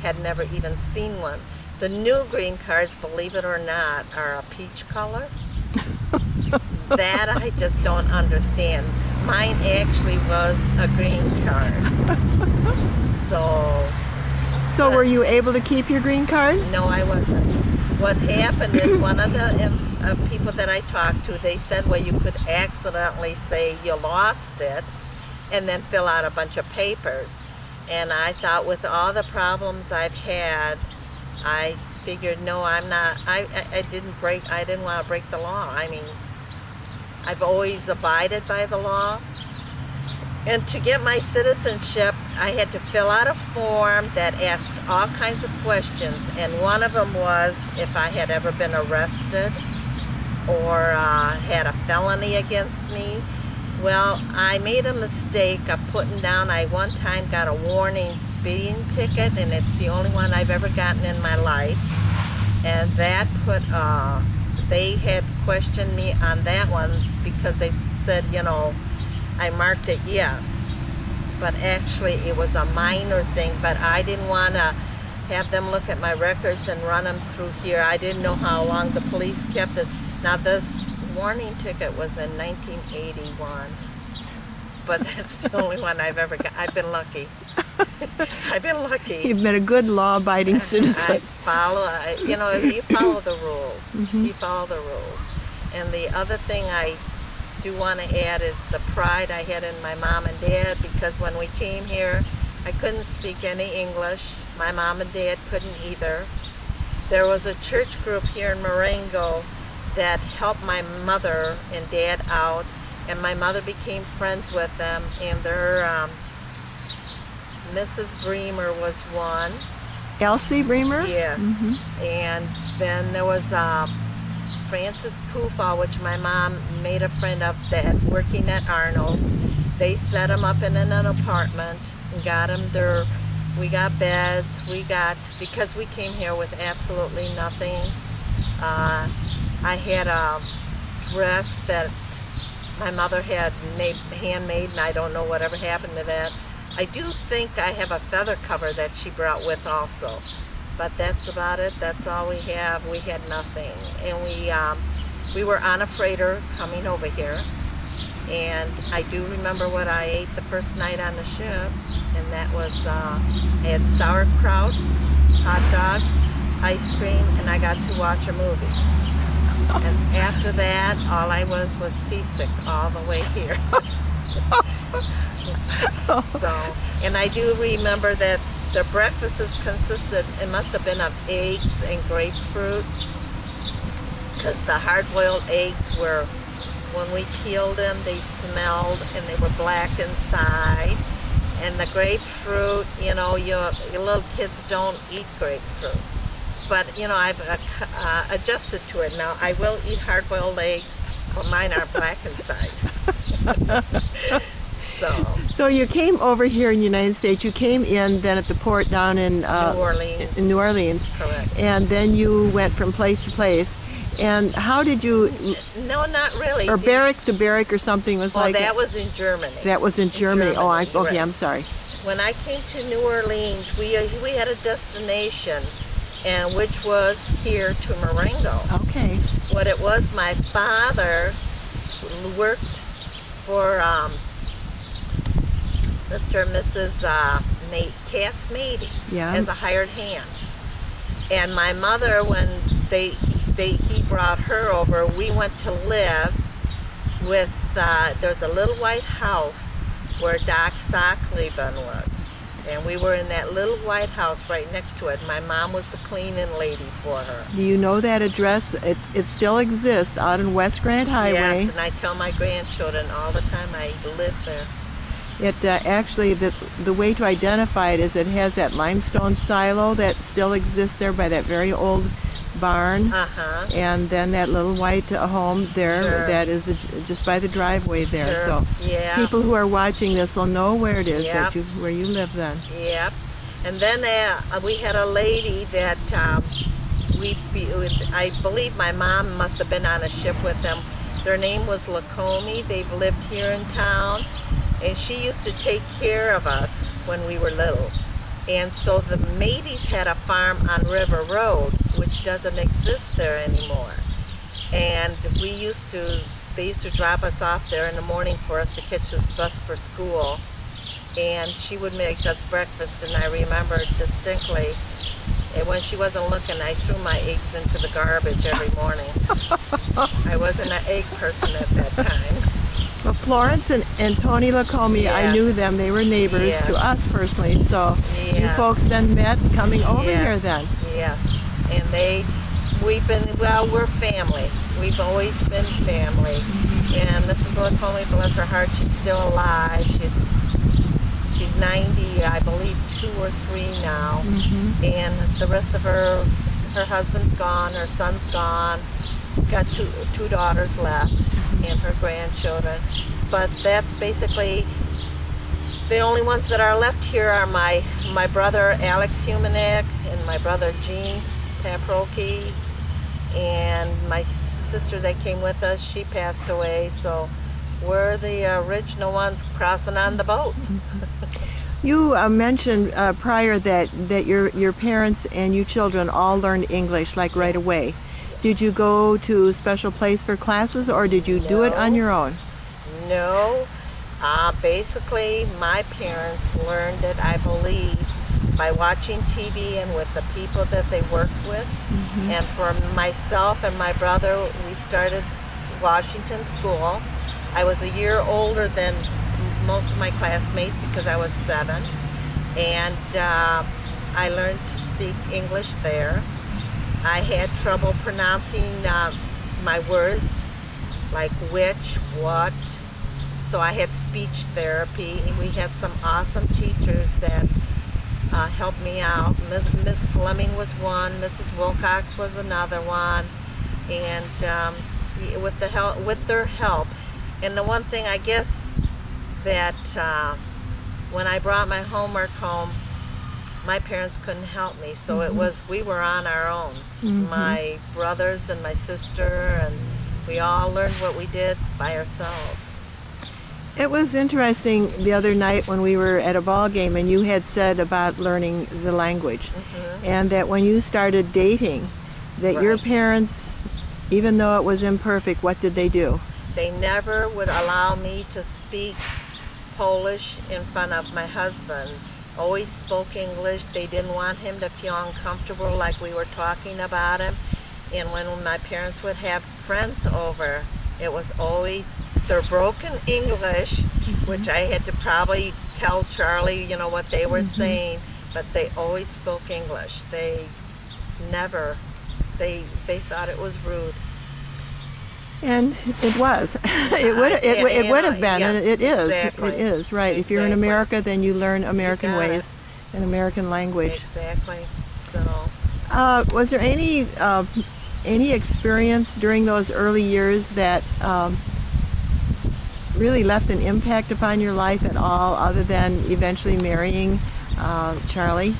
had never even seen one. The new green cards, believe it or not, are a peach color. That I just don't understand. Mine actually was a green card. So were you able to keep your green card? No, I wasn't. What happened is one of the people that I talked to, they said, well, you could accidentally say you lost it and then fill out a bunch of papers. And I thought, with all the problems I've had, I figured, no, I'm not, I didn't want to break the law. I mean, I've always abided by the law. And to get my citizenship, I had to fill out a form that asked all kinds of questions. And one of them was if I had ever been arrested or had a felony against me. Well, I made a mistake of putting down, I one time got a warning speeding ticket, and it's the only one I've ever gotten in my life. And that put, they had questioned me on that one because they said, you know, I marked it yes. But actually it was a minor thing, but I didn't want to have them look at my records and run them through here. I didn't know how long the police kept it. Now this warning ticket was in 1981, but that's the only one I've ever got. I've been lucky. I've been lucky. You've been a good law-abiding citizen. I follow, you know, you follow the rules. Mm-hmm. You follow the rules. And the other thing I do want to add is the pride I had in my mom and dad, because when we came here, I couldn't speak any English. My mom and dad couldn't either. There was a church group here in Marengo that helped my mother and dad out, and my mother became friends with them, and their Mrs. Bremer was one. Elsie Bremer? Yes. Mm-hmm. And then there was Francis Poofall, which my mom made a friend of that working at Arnold's. They set them up in an apartment and got them their, we got beds, we got, because we came here with absolutely nothing. I had a dress that my mother had handmade, and I don't know whatever happened to that. I do think I have a feather cover that she brought with also, but that's about it. That's all we have. We had nothing, and we were on a freighter coming over here, and I do remember what I ate the first night on the ship, and that was I had sauerkraut, hot dogs, ice cream, and I got to watch a movie. And after that, all I was seasick all the way here. So, and I do remember that the breakfasts consisted, it must have been of eggs and grapefruit, because the hard-boiled eggs were, when we peeled them, they smelled and they were black inside. And the grapefruit, you know, your little kids don't eat grapefruit. But, you know, I've adjusted to it now. I will eat hard-boiled eggs, but mine are black inside. So you came over here in the United States. You came in then at the port down in New Orleans. In New Orleans. Correct. And then you went from place to place. And how did you? No, not really. Or barrack to barrack or something was like. Oh, that was in Germany. That was in Germany. Oh, okay. Right. I'm sorry. When I came to New Orleans, we had a destination, and which was here to Marengo. Okay. What it was, my father worked for Mr. and Mrs. Cass Mady as a hired hand. And my mother, when he brought her over, we went to live with, there's a little white house where Doc Sockleben was. And we were in that little white house right next to it. My mom was the cleaning lady for her. Do you know that address? It still exists out on West Grand Highway. Yes, and I tell my grandchildren all the time I live there. It actually, the way to identify it is it has that limestone silo that still exists there by that very old barn. And then that little white home there that is just by the driveway there. So people who are watching this will know where it is that where you live then. Yep. And then we had a lady that I believe my mom must have been on a ship with them. Their name was Lacombe. They've lived here in town. And she used to take care of us when we were little. And so the Madies had a farm on River Road, which doesn't exist there anymore. And they used to drop us off there in the morning for us to catch this bus for school. And she would make us breakfast, and I remember distinctly, and when she wasn't looking, I threw my eggs into the garbage every morning. I wasn't an egg person at that time. Well, Florence and Tony Lacombe, Yes. I knew them. They were neighbors Yes. to us personally. So you Yes. folks then met coming over Yes. here then. Yes, and we're family. We've always been family. And Mrs. Lacombe, bless her heart, she's still alive. She's 90, I believe, 2 or 3 now. And the rest of her husband's gone, her son's gone. She's got two daughters left and her grandchildren. But that's basically the only ones that are left here are my brother Alex Humanek and my brother Gene Paprocki, and my sister that came with us, she passed away, so we're the original ones crossing on the boat. You mentioned prior that your parents and you children all learned English like right away. Did you go to a special place for classes, or did you do it on your own? No. Basically, my parents learned it, I believe, by watching TV and with the people that they worked with. And for myself and my brother, we started Washington School. I was a year older than most of my classmates because I was 7. And I learned to speak English there. I had trouble pronouncing my words, like which, what. So I had speech therapy, and we had some awesome teachers that helped me out. Miss Fleming was one, Mrs. Wilcox was another one, and with their help. And the one thing I guess that when I brought my homework home, my parents couldn't help me, so we were on our own. My brothers and my sister, and we all learned what we did by ourselves. It was interesting the other night when we were at a ball game, and you had said about learning the language, and that when you started dating, that your parents, even though it was imperfect, what did they do? They never would allow me to speak Polish in front of my husband. Always spoke English. They didn't want him to feel uncomfortable like we were talking about him. And when my parents would have friends over, it was always their broken English, which I had to probably tell Charlie, what they were saying, but they always spoke English. They never, they thought it was rude. And it was. It would have been, yes, and it is. Exactly. It is, right. Exactly. If you're in America, then you learn American ways and American language. Exactly. So. Was there any experience during those early years that really left an impact upon your life at all, other than eventually marrying Charlie?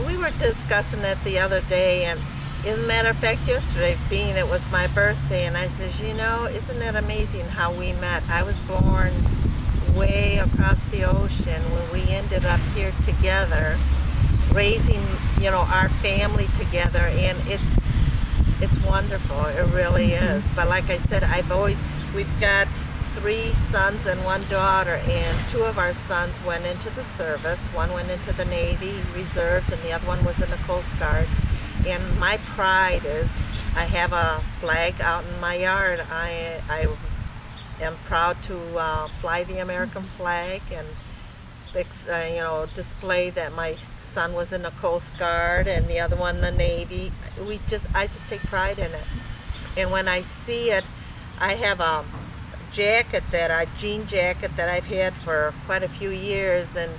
We were discussing it the other day, and as a matter of fact, yesterday, being it was my birthday, and I said, isn't it amazing how we met? I was born way across the ocean when we ended up here together, raising, our family together, and it's wonderful. It really is. But like I said, we've got 3 sons and 1 daughter, and 2 of our sons went into the service. One went into the Navy Reserves, and the other one was in the Coast Guard. And my pride is I have a flag out in my yard. I am proud to fly the American flag and display that my son was in the Coast Guard and the other one in the Navy. I just take pride in it. And when I see it, I have a jean jacket that I've had for quite a few years, and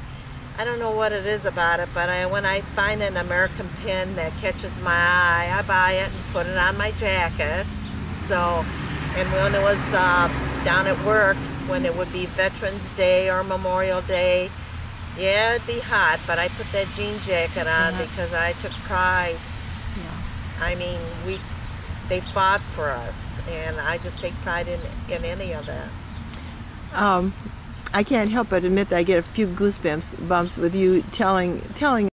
I don't know what it is about it, but when I find an American pin that catches my eye, I buy it and put it on my jacket. So, and when it was down at work, when it would be Veterans Day or Memorial Day, yeah, it'd be hot, but I put that jean jacket on because I took pride. I mean, they fought for us, and I just take pride in any of that. I can't help but admit that I get a few goosebumps with you telling